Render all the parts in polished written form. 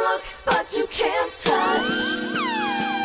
look, but you can't touch.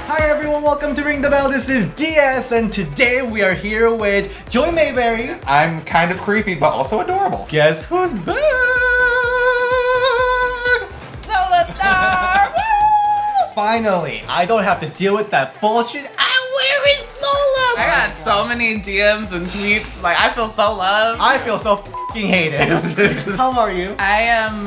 Hi everyone, welcome to Ring the Belle. This is DS, and today we are here with Joy Mayberry. I'm kind of creepy, but also adorable. Guess who's back? Lola Starr! Woo! Finally, I don't have to deal with that bullshit. Where is Lola? I got so many DMs and tweets. Like, I feel so loved. I feel so f***ing hated. How are you? I am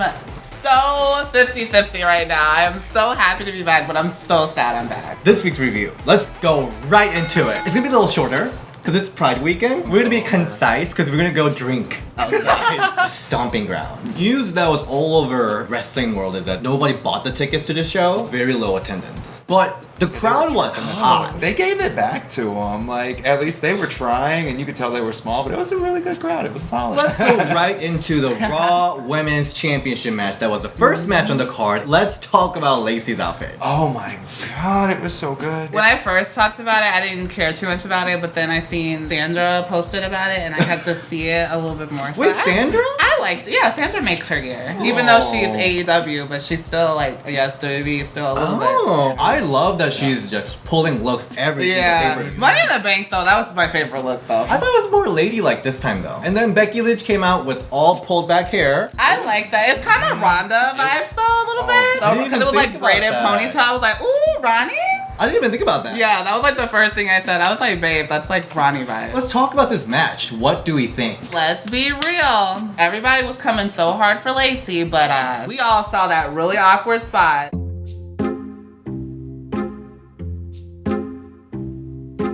so 50-50 right now. I am so happy to be back, but I'm so sad I'm back. This week's review, let's go right into it. It's gonna be a little shorter because it's Pride weekend. We're gonna be concise because we're gonna go drink outside Stomping Grounds. News that was all over wrestling world is that nobody bought the tickets to the show. Very low attendance, but the crowd was hot. They gave it back to them. Like, at least they were trying, and you could tell they were small, but it was a really good crowd. It was solid. Let's go right into the Raw Women's Championship match. That was the first match on the card. Let's talk about Lacey's outfit. Oh my god, it was so good. When I first talked about it, I didn't care too much about it, but then I seen Sandra posted about it, and I had to see it a little bit more. Wait, Sandra? I liked it. Yeah, Sandra makes her gear. Even though she's AEW, but she's still like, yes, WWE still a little bit. Oh, I love that she's just pulling looks every single paper. Money in the Bank though, that was my favorite look though. I thought it was more ladylike this time though. And then Becky Lynch came out with all pulled back hair. I like that. It's kind of Rhonda vibes though a little bit. I didn't even Because it was think like about braided that. ponytail. I was like, ooh, Ronnie? I didn't even think about that. Yeah, that was like the first thing I said. I was like, babe, that's like Ronnie vibes. Let's talk about this match. What do we think? Let's be real. Everybody was coming so hard for Lacey, but we all saw that really awkward spot.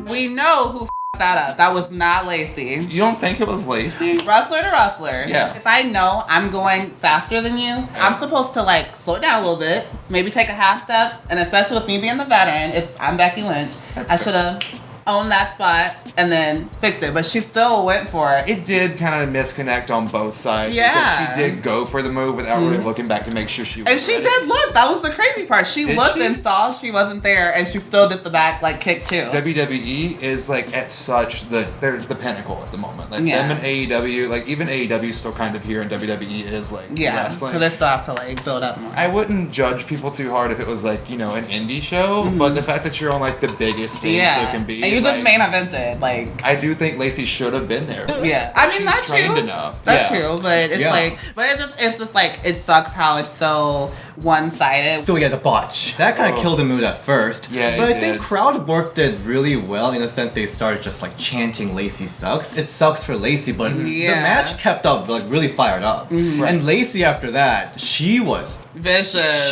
We know who f***ed that up. That was not Lacey. You don't think it was Lacey? Wrestler to wrestler. Yeah. If I know I'm going faster than you, I'm supposed to like slow it down a little bit, maybe take a half step, and especially with me being the veteran, if I'm Becky Lynch, I should have owned that spot and then fixed it. But she still went for it. It did kind of misconnect on both sides. Yeah. Because she did go for the move without really looking back to make sure she was And she ready. did look. That was the crazy part. She Did looked she? and saw she wasn't there, and she still did the back like kick too. WWE is like at such they're the pinnacle at the moment. Like Yeah. them and AEW, like even AEW is still kind of here, and WWE is like Yeah, wrestling. because they still have to like build up more. I wouldn't judge people too hard if it was like, you know, an indie show, but the fact that you're on like the biggest stage there can be. and you like, just main evented, like. I do think Lacey should have been there. Yeah, I mean She's that's trained true. enough. That's Yeah. true, but it's Yeah. like, but it's just like it sucks how it's so one-sided. So we had the botch. That kind of Oh. killed the mood at first. Yeah, But it I think did. crowd worked it really well in the sense they started just like chanting Lacey sucks. It sucks for Lacey, but the Yeah. match kept up like really fired up. And Lacey after that, she was Vicious.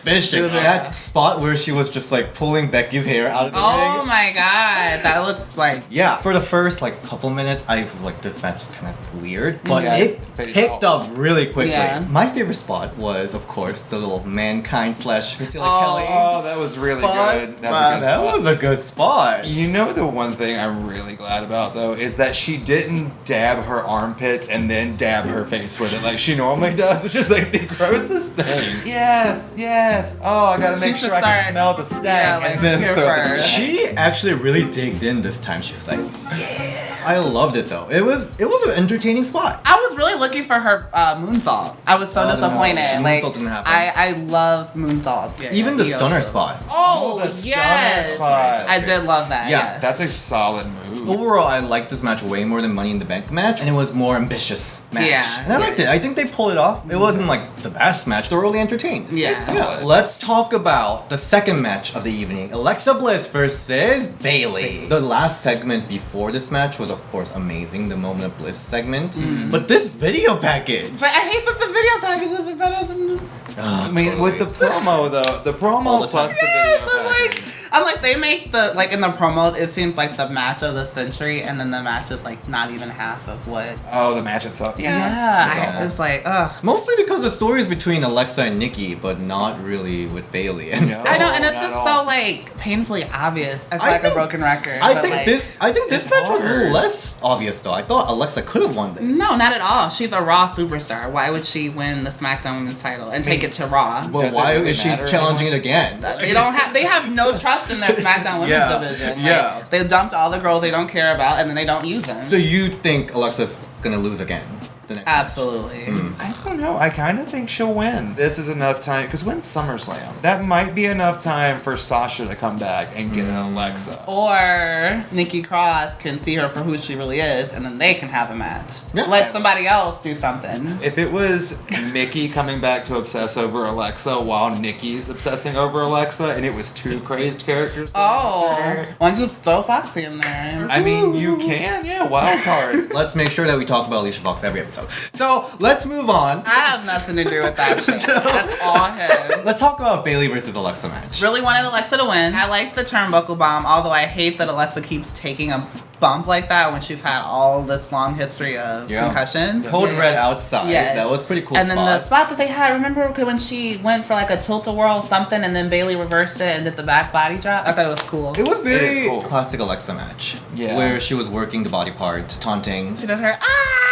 vicious. That spot where she was just like pulling Becky's hair out of the Oh ring. my god, that looks like. Yeah, for the first like couple minutes, I like this match is kind of weird, but Yeah, it faded picked out. up really quickly. Yeah. My favorite spot was, of course, the little Mankind / Priscilla Kelly. Oh, that was really spot. good. That was a good That spot. was a good spot. You know the one thing I'm really glad about though is that she didn't dab her armpits and then dab her face with it like she normally does, which is like the grossest thing. Yes. Oh, I gotta make She sure should I can start- smell the stack yeah, like, and then here throw the first. stack. She actually really digged in this time. She was like, "Yeah." I loved it though. It was an entertaining spot. I was really looking for her moonsault. I was so Oh, disappointed. no. Like Moonsault didn't happen. I love moonsault. Yeah, Even the yeah, stunner yeah. spot. Oh, the stunner yes. spot. I did love that. Yeah, yes. That's a solid move. Overall, I liked this match way more than Money in the Bank match, and it was more ambitious match. Yeah. And I liked it. I think they pulled it off. It wasn't like the best match. Thoroughly entertained. Yeah. Solid. Let's talk about the second match of the evening. Alexa Bliss versus Bayley. The last segment before this match was of course amazing, the Moment of Bliss segment. But this video package. But I hate that the video packages are better than the. I mean, with the promo though, the promo plus the video Yes, package. I'm like they make the like in the promos. It seems like the match of the century, and then the match is like not even half of what. Oh, the match itself. Yeah, it's like ugh. Mostly because the story is between Alexa and Nikki, but not really with Bayley. And No. I know, and it's not just at so all. like painfully obvious. I feel I like think- a broken record. I but, think like, this It's match was a little hard. less obvious though. I thought Alexa could have won this. No, not at all. She's a Raw superstar. Why would she win the SmackDown Women's title and take it to Raw? But Does it why really is she matter challenging it again? They don't have. They have no trust lost in their SmackDown Women's division. Like, they dumped all the girls they don't care about, and then they don't use them. So you think Alexa's gonna lose again? The next Absolutely. I don't know. I kind of think she'll win. This is enough time because when's SummerSlam? That might be enough time for Sasha to come back and get an Alexa. Or Nikki Cross can see her for who she really is, and then they can have a match. Yeah. Let somebody else do something. If it was Nikki coming back to obsess over Alexa while Nikki's obsessing over Alexa, and it was two crazed characters. Oh, why don't you just throw Foxy in there? I mean, you can, wild card. Let's make sure that we talk about Alicia Fox every episode. So let's move on. I have nothing to do with that shit. That's all him. Let's talk about Bayley versus Alexa match. Really wanted Alexa to win. I like the turnbuckle bomb, although I hate that Alexa keeps taking a bump like that when she's had all this long history of concussions. Code red outside. Yes. That was pretty cool. And then the spot that they had, remember when she went for like a tilt-a-whirl something and then Bayley reversed it and did the back body drop? I thought it was cool. It was very It is cool. classic Alexa match. Yeah. Where she was working the body part, taunting. She did her,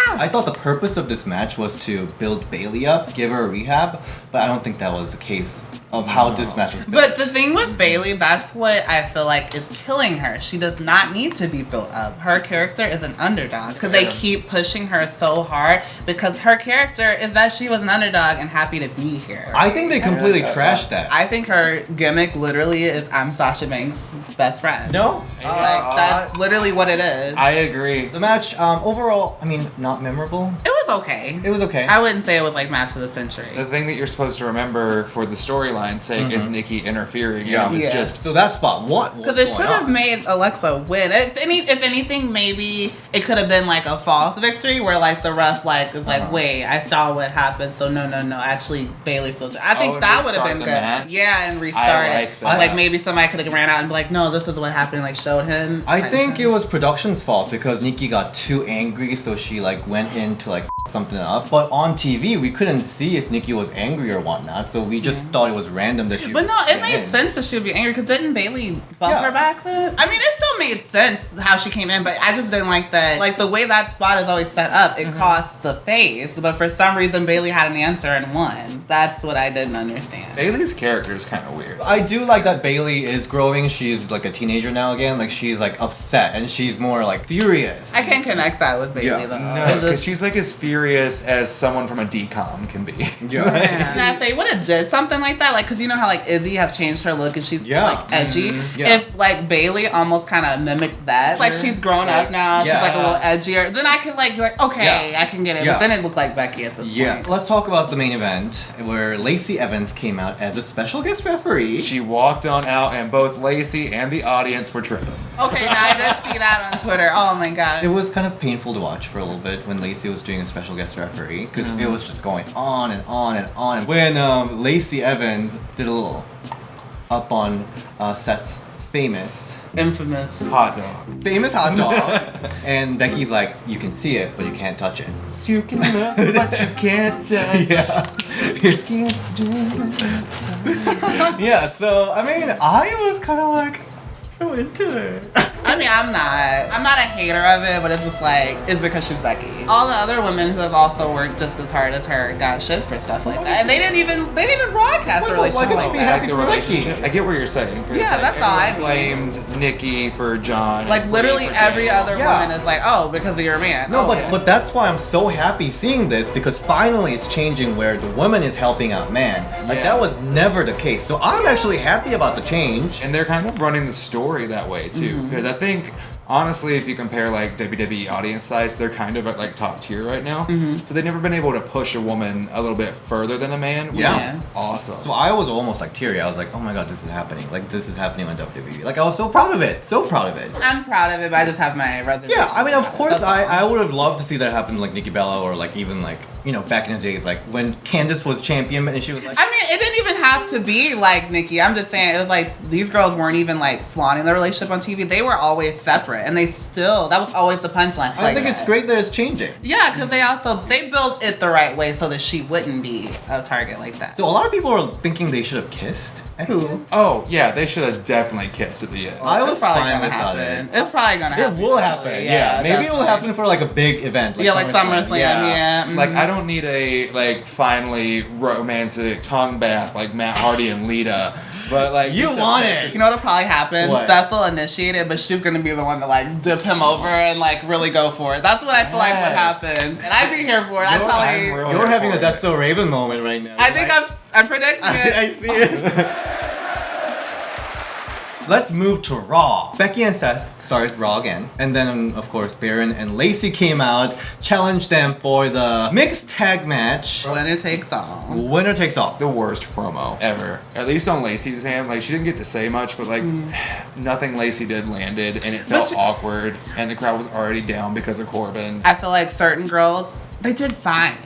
I thought the purpose of this match was to build Bayley up, give her a rehab, but I don't think that was the case of how this match was built. But the thing with Bayley, that's what I feel like is killing her. She does not need to be built up. Her character is an underdog because they keep pushing her so hard because her character is that she was an underdog and happy to be here. I think they completely trashed that. I think her gimmick literally is I'm Sasha Banks' best friend. No? Like, that's literally what it is. I agree. The match, overall, I mean, not memorable. It was okay. It was okay. I wouldn't say it was like match of the century. The thing that you're supposed to remember for the storyline's sake is Nikki interfering. Yeah. And it was Yeah. just So that spot, what? Because it should have made Alexa win. If anything, maybe it could have been like a false victory where like the ref like is like, wait, I saw what happened, so no. Actually, Bayley still. I think and that would have restart been the good. match? Yeah, and I restart like it. that. Like maybe somebody could have ran out and be like, no, this is what happened. Like showed him. I think it was production's fault because Nikki got too angry, so she like went in to like something up. But on TV, we couldn't see if Nikki was angry or whatnot, so we just thought it was random that she. But no, it went made in. sense that she would be angry because didn't Bayley bump Yeah. her back then? I mean, it still made sense how she came in, but I just didn't like that. Like the way that spot is always set up, it cost the face, but for some reason Bayley had an answer and won. That's what I didn't understand. Bayley's character is kind of weird. I do like that Bayley is growing. She's like a teenager now again. Like she's like upset and she's more like furious. I can't connect that with Bayley Yeah. though. No, It's because just- she's like as furious as someone from a decom can be. Yeah. Now, if they would have did something like that, like, because you know how, like, Izzy has changed her look and she's, Yeah. like, edgy? Yeah. If, like, Bayley almost kind of mimicked that, like, she's grown up now, she's, Yeah. like, a little edgier, then I can, like, be like, okay, Yeah. I can get it. Yeah. But then it looked like Becky at this Yeah. point. Let's talk about the main event where Lacey Evans came out as a special guest referee. She walked on out, and both Lacey and the audience were tripping. Okay, now I did see that on Twitter. Oh, my God. It was kind of painful to watch for a little bit when Lacey was doing a special guest referee because it was just going on and on and on. When Lacey Evans did a little up on Seth's famous Infamous. Hot dog. hot dog, and Becky's like, you can see it, but you can't touch it. So you can love, but you can't touch. Yeah. You can't do it. Yeah. So I mean, I was kind of like so into it. I mean, I'm not a hater of it, but it's just like, it's because she's Becky. All the other women who have also worked just as hard as her got shit for stuff like that. And they didn't even broadcast a Why relationship couldn't like you be that. happy The for Becky? relationship. I get what you're saying. 'cause, Yeah, that's all I everyone blamed Nikki for John. Like, and literally Lee for every Daniel. other Yeah. woman is like, oh, because of your man. No, Oh, but okay. but that's why I'm so happy seeing this because finally it's changing where the woman is helping out man. Like Yeah. that was never the case. So I'm actually happy about the change. And they're kind of running the story that way too, because I think honestly, if you compare like WWE audience size, they're kind of at like top tier right now. So they've never been able to push a woman a little bit further than a man, which Yeah. is awesome. So I was almost like teary. I was like, oh my god, this is happening. Like this is happening on WWE. Like I was so proud of it. So proud of it. I'm proud of it, but I just have my reservations. Yeah, I mean, of course, That's all. I would have loved to see that happen to like Nikki Bella or like even like, you know, back in the days, like when Candice was champion and she was like, I mean, it didn't even have to be like Nikki. I'm just saying, it was like these girls weren't even like flaunting their relationship on TV. They were always separate, and they still, that was always the punchline. I think it's great that it's changing. Yeah, because they built it the right way so that she wouldn't be a target like that. So a lot of people are thinking they should have kissed. Who? Oh yeah, they should have definitely kissed at the end. I was It's probably fine gonna without happen. it. It's probably gonna happen. It will happen, yeah. Maybe it will definitely. happen for like a big event. Yeah, like SummerSlam, yeah. Like mhm. I don't need a like finally romantic tongue bath like Matt Hardy and Lita But like, You just a- want it. You know what'll probably happen? What? Seth will initiate it, but she's gonna be the one to like dip him over and like really go for it. That's what I feel like would Yes. happen. And I'd be here for it. I'd I'm probably. real You're having a for That's it. So Raven moment right now. I think I'm predicting it. I see it. Let's move to Raw. Becky and Seth started Raw again. And then, of course, Baron and Lacey came out, challenged them for the mixed tag match. Winner takes all. Winner takes all. The worst promo ever. At least on Lacey's hand. Like, she didn't get to say much, but like, nothing Lacey did landed, and it felt awkward, and the crowd was already down because of Corbin. I feel like certain girls, they did fine.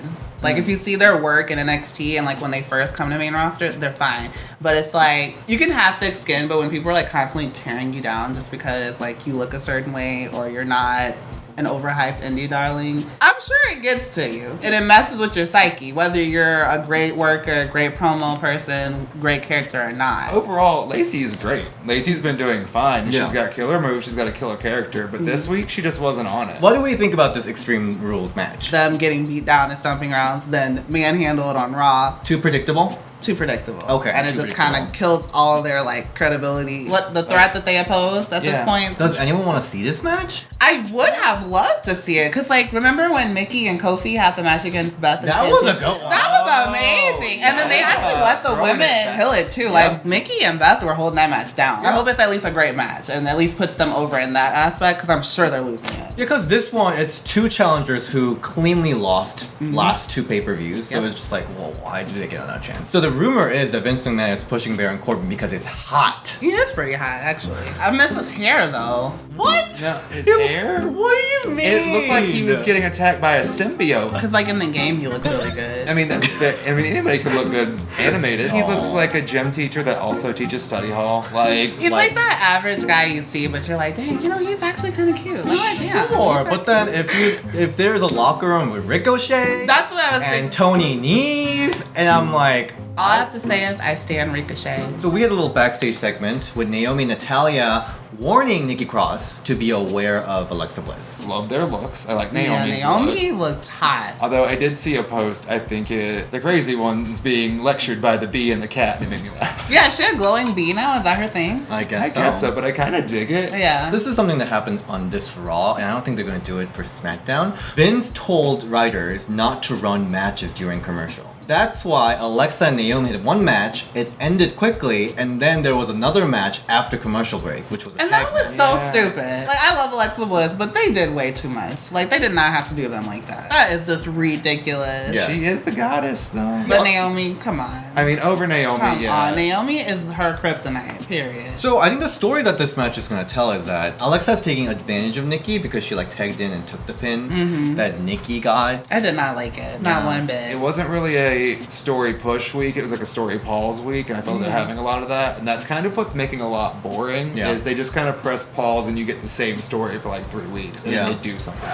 Like, if you see their work in NXT and, like, when they first come to main roster, they're fine. But it's like, you can have thick skin, but when people are, like, constantly tearing you down just because, like, you look a certain way or you're not an overhyped indie darling, I'm sure it gets to you. And it messes with your psyche, whether you're a great worker, great promo person, great character or not. Overall, Lacey's great. Lacey's been doing fine. Yeah. She's got killer moves, she's got a killer character, but this week she just wasn't on it. What do we think about this Extreme Rules match? Them getting beat down in Stomping Grounds, then manhandled on Raw. Too predictable? Too predictable. Okay, And it too just kind of kills all their, like, credibility. What, the threat that they oppose at this Yeah. point? Does anyone want to see this match? I would have loved to see it. Because, like, remember when Mickey and Kofi had the match against Beth and That Tiffany? was a good one. That was amazing. And then they actually let the Throwing it women back. kill it, too. Like, Mickey and Beth were holding that match down. I hope it's at least a great match. And at least puts them over in that aspect. Because I'm sure they're losing it. Yeah, because this one, it's two challengers who cleanly lost last two pay-per-views. So Yep. it's just like, well, why did they get another chance? So the rumor is that Vince McMahon is pushing Baron Corbin because it's hot. He is pretty hot, actually. I miss his hair, though. What? No, his It- hair? What do you mean? It looked like he was getting attacked by a symbiote. Because, like, in the game, he looks really good. I mean, anybody can look good animated. He looks like a gym teacher that also teaches study hall. He's like that average guy you see, but you're like, dang, you know, he's actually kind of cute. Like, yeah. Sure, but then if there's a locker room with Ricochet That's what I was and thinking. Tony Nese, and I'm like, All I have to say is I stand Ricochet. so we had a little backstage segment with Naomi and Natalya warning Nikki Cross to be aware of Alexa Bliss. Love their looks. I like Yeah, Naomi's look. Naomi looked hot. Although I did see a post, I think the crazy one's being lectured by the bee and the cat. It made me laugh. Yeah, she had glowing bee now. Is that her thing? I I guess guess so, but I kind of dig it. Yeah. This is something that happened on this Raw, and I don't think they're going to do it for SmackDown. Vince told writers not to run matches during commercial. That's why Alexa and Naomi had one match, it ended quickly, and then there was another match after commercial break, which was a And tag that was match. so Yeah. stupid. Like, I love Alexa Bliss, but they did way too much. Like, they did not have to do them like that. That is just ridiculous. Yeah. She is the goddess, though. But Naomi, come on. I mean, over Naomi, Come yeah. on. Naomi is her kryptonite, period. So I think the story that this match is going to tell is that Alexa's taking advantage of Nikki because she like tagged in and took the pin that Nikki got. I did not like it. Not one bit. It wasn't really a story push week. It was like a story pause week, and I felt they're having a lot of that. And that's kind of what's making a lot boring. Yeah. Is they just kind of press pause, and you get the same story for like 3 weeks, and Yeah. then they do something.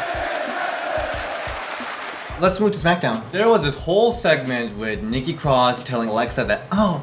Let's move to SmackDown. There was this whole segment with Nikki Cross telling Alexa that, oh,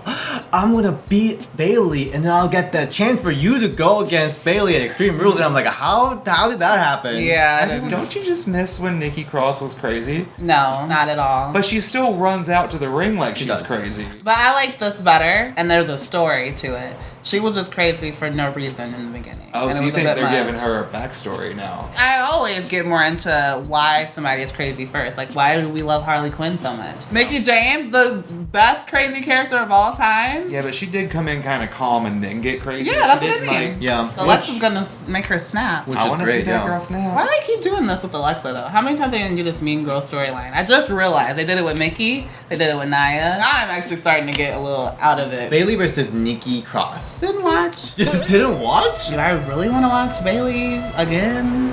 I'm gonna beat Bayley and then I'll get the chance for you to go against Bayley at Extreme Rules. And I'm like, how did that happen? Yeah. I And didn't- don't you just miss when Nikki Cross was crazy? No, not at all. But she still runs out to the ring like She she's does. crazy. But I like this better, and there's a story to it. She was just crazy for no reason in the beginning. Oh, and it so you was a think bit they're much. giving her a backstory now? I always get more into why somebody is crazy first. Like, why do we love Harley Quinn so much? Mickey James, the best crazy character of all time. Yeah, but she did come in kind of calm and then get crazy. Yeah, that's She what I didn't, mean. like- Yeah. Alexa's gonna make her snap. Which I is want to see great, that yeah. girl snap. Why do they keep doing this with Alexa though? How many times are they gonna do this Mean Girl storyline? I just realized they did it with Mickey, they did it with Naya. Now I'm actually starting to get a little out of it. Bayley versus Nikki Cross. Didn't watch. Just didn't watch? Do I really want to watch Bayley again?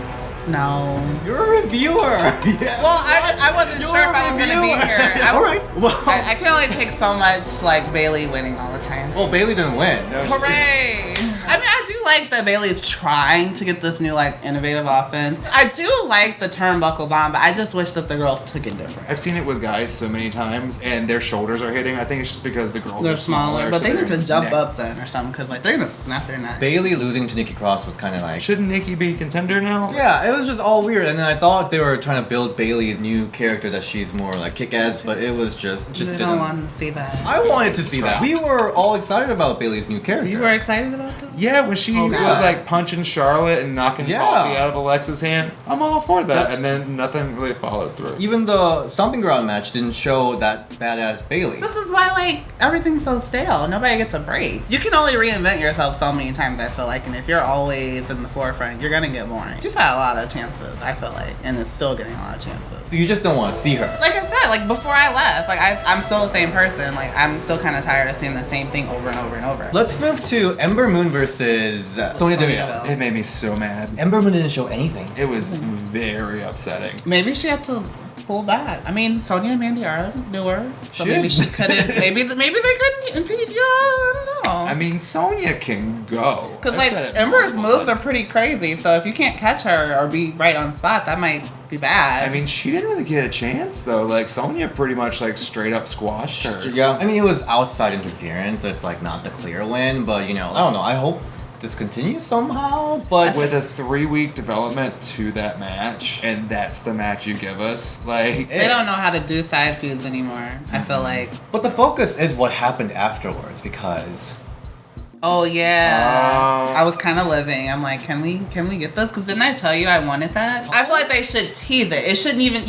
No. You're a reviewer. Yeah. Well, I wasn't sure if I was gonna be here. All right. Well, I can only take so much like Bayley winning all the time. well, Bayley didn't win. No, she- Hooray! I mean, I do do like that Bayley's trying to get this new like innovative offense. I do like the turnbuckle bomb, but I just wish that the girls took it different. I've seen it with guys so many times, and their shoulders are hitting. I think it's just because the girls They're are smaller, but so they need their to jump neck- up then or something because like they're gonna snap their neck. Bayley losing to Nikki Cross was kind of like. Shouldn't Nikki be contender now? Yeah, it was just all weird, and then I thought they were trying to build Bayley's new character that she's more like kick-ass, but it was just I didn't. don't want to see that. I wanted to see that. Stop. We were all excited about Bayley's new character. You were excited about this? Yeah, when she Oh, was God. like punching Charlotte and knocking Yeah. coffee out of Alexa's hand, I'm all for that. And then nothing really followed through. Even the Stomping Ground match didn't show that badass Bayley. This is why like everything's so stale. Nobody gets a break. You can only reinvent yourself so many times, I feel like, and if you're always in the forefront, you're gonna get boring. She's had a lot of chances, I feel like, and it's still getting a lot of chances. You just don't want to see her. Like I said, like before I left, like I'm still the same person. Like I'm still kind of tired of seeing the same thing over and over and over. Let's move to Ember Moon versus Sonya Deville. Deville. It made me so mad. Ember Moon didn't show anything. It was very upsetting. Maybe she had to pull back. I mean, Sonya and Mandy are newer, so maybe Shit. she couldn't. Maybe they couldn't impede. Yeah, I don't know. I mean, Sonya can go. Because I've like said it Ember's multiple moves are times. pretty crazy, so if you can't catch her or be right on spot, that might be bad. I mean, she didn't really get a chance though. Like Sonya pretty much like straight up squashed her. Yeah, I mean it was outside interference. So it's like not the clear win, but you know I don't know. I hope this continues somehow. But With a 3-week development to that match, and that's the match you give us, like they don't know how to do side feuds anymore. I feel like. but the focus is what happened afterwards because Oh yeah, Oh. I was kind of living. I'm like, can we get this? Because didn't I tell you I wanted that? I feel like they should tease it. You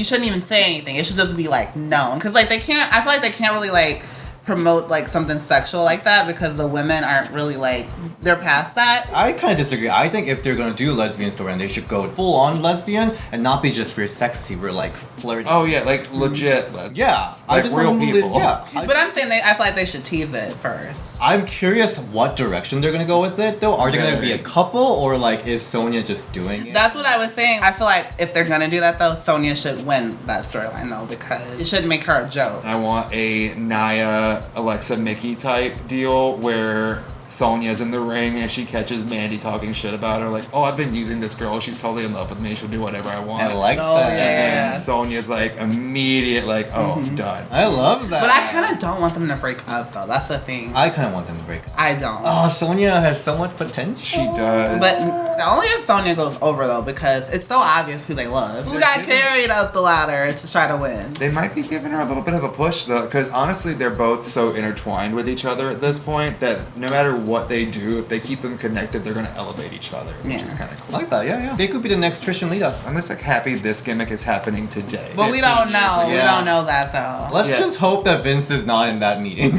shouldn't even say anything. It should just be like known. Because like they can't. I feel like they can't really like promote like something sexual like that because the women aren't really like they're past that. I kind of disagree. I think if they're gonna do lesbian storyline, they should go full on lesbian and not be just we're sexy. We're like flirty. oh yeah, like legit lesbians. yeah, like just real want them to people. live- yeah, But I'm saying I feel like they should tease it first. I'm curious what direction they're gonna go with it though. Are they gonna be a Very. couple or like is Sonya just doing it? That's what I was saying. I feel like if they're gonna do that though, Sonya should win that storyline though because it shouldn't make her a joke. I want a Nia, Alexa, Mickey type deal where Sonya's in the ring and she catches Mandy talking shit about her, like, oh, I've been using this girl, she's totally in love with me, she'll do whatever I want. I like Oh, that. yeah. And Sonya's like immediate, like, oh, done. I love that. But I kind of don't want them to break up though. That's the thing. I kind of want them to break up. I don't. Oh, Sonya has so much potential. She does. But only if Sonya goes over though, because it's so obvious who they love. Who got carried up the ladder to try to win? They might be giving her a little bit of a push though, because honestly, they're both so intertwined with each other at this point that no matter what they do, if they keep them connected, they're gonna elevate each other, which Yeah. is kind of I cool. like that. Yeah, yeah. They could be the next Trish and Lita. I'm just like happy this gimmick is happening today. But we 15 don't years know. ago. We Yeah. don't know that though. Let's Yeah. just hope that Vince is not in that meeting.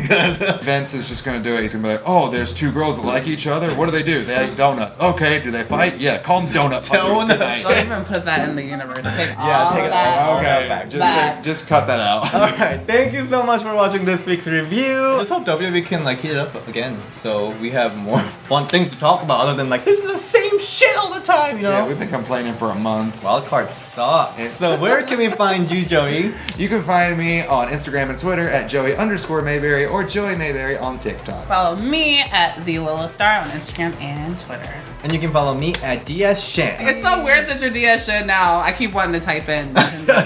Vince is just gonna do it. He's gonna be like, "Oh, there's two girls that like each other. What do? They like donuts. Okay, do they fight? Yeah, call them donut hunters. Good Donuts. night." Don't even put that in the universe. Take Yeah, all take it that. all. Okay, Back. just cut that out. Alright, thank you so much for watching this week's review. Let's hope WWE can like heat it up again so we have more fun things to talk about other than like this is the same shit all the time, you know? Yeah, we've been complaining for a month. Wildcard sucks. So where can we find you, Joey? You can find me on Instagram and Twitter at Joey_Mayberry or Joey Mayberry on TikTok. Follow me at the Lola Starr on Instagram and Twitter. And you can follow me at DS Shan. It's so weird that your DS should now. I keep wanting to type in.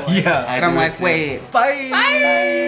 Yeah. And I'm do it like, too. wait. Bye. Bye.